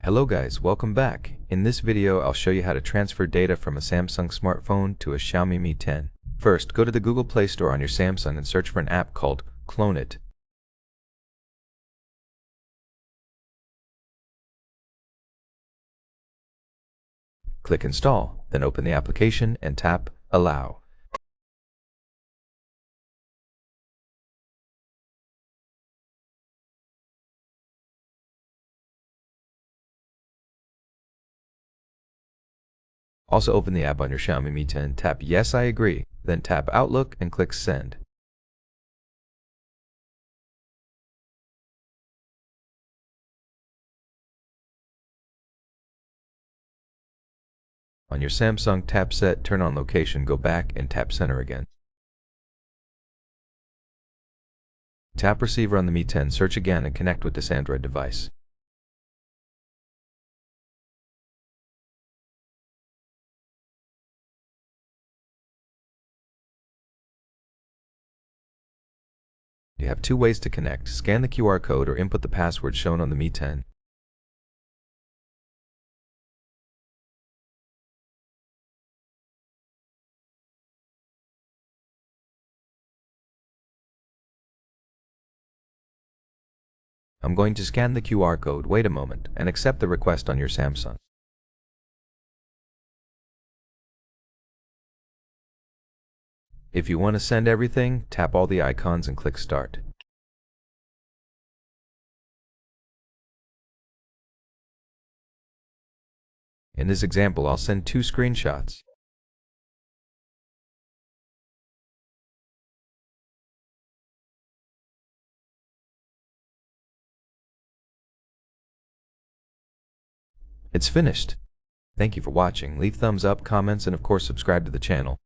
Hello guys, welcome back. In this video, I'll show you how to transfer data from a Samsung smartphone to a XIAOMI Mi 10. First, go to the Google Play Store on your Samsung and search for an app called CLONEit. Click Install, then open the application and tap Allow. Also open the app on your XIAOMI Mi 10, tap Yes, I agree, then tap Outlook and click Send. On your Samsung, tap Set, turn on Location, go back and tap Center again. Tap Receiver on the Mi 10, search again and connect with this Android device. You have two ways to connect: scan the QR code or input the password shown on the Mi 10. I'm going to scan the QR code, wait a moment, and accept the request on your Samsung. If you want to send everything, tap all the icons and click Start. In this example, I'll send 2 screenshots. It's finished. Thank you for watching. Leave thumbs up, comments, and of course subscribe to the channel.